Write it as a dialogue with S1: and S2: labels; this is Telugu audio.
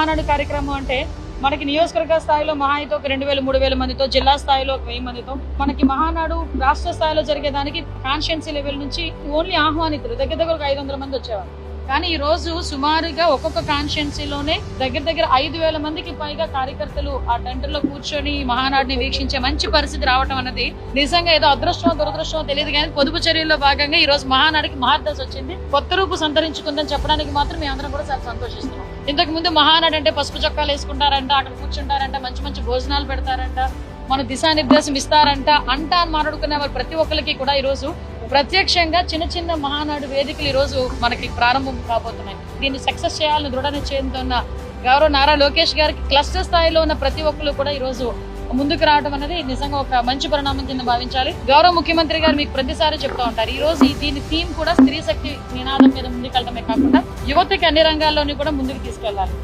S1: మహానాడు కార్యక్రమం అంటే మనకి నియోజకవర్గ స్థాయిలో మహా అయితే ఒక 2000-3000 మందితో, జిల్లా స్థాయిలో ఒక 1000 మందితో, మనకి మహానాడు రాష్ట్ర స్థాయిలో జరిగేదానికి కాన్స్టిట్యున్సీ లెవెల్ నుంచి ఓన్లీ ఆహ్వానితులు దగ్గర ఒక 500 మంది వచ్చేవారు. కానీ ఈ రోజు సుమారుగా ఒక్కొక్క కాన్స్టిట్యున్సీలోనే దగ్గర 5000 మందికి పైగా కార్యకర్తలు ఆ టెంటర్లో కూర్చొని మహానాడుని వీక్షించే మంచి పరిస్థితి రావటం అన్నది నిజంగా ఏదో అదృష్టమో దురదృష్టమో తెలియదు. కానీ పొదుపు చర్యల్లో భాగంగా ఈ రోజు మహానాడికి మహర్దశ వచ్చింది, కొత్త రూపు సంతరించుకుందని చెప్పడానికి మాత్రం మేము అందరం కూడా చాలా సంతోషిస్తున్నాం. ఇంతకు ముందు మహానాడు అంటే పసుపు చొక్కాలు వేసుకుంటారంట, అక్కడ కూర్చుంటారంట, మంచి మంచి భోజనాలు పెడతారంట, మన దిశానిర్దేశం ఇస్తారంట అని మాట్లాడుకునే వారు ప్రతి ఒక్కరికి కూడా ఈ రోజు ప్రత్యక్షంగా చిన్న చిన్న మహానాడు వేదికలు ఈ రోజు మనకి ప్రారంభం కాబోతున్నాయి. దీన్ని సక్సెస్ చేయాలని దృఢ నిశ్చయంతో ఉన్న గౌరవ నారా లోకేష్ గారికి క్లస్టర్ స్థాయిలో ఉన్న ప్రతి ఒక్కరు కూడా ఈ రోజు ముందుకు రావడం అనేది నిజంగా ఒక మంచి పరిణామం కింద భావించాలి. గౌరవ ముఖ్యమంత్రి గారు మీకు ప్రతిసారి చెప్తూ ఉంటారు, ఈ రోజు దీని థీమ్ కూడా స్త్రీ శక్తి నినాదం మీద ముందుకెళ్ళడమే కాకుండా యువతకి అన్ని రంగాల్లోని కూడా ముందుకు తీసుకెళ్లాలి.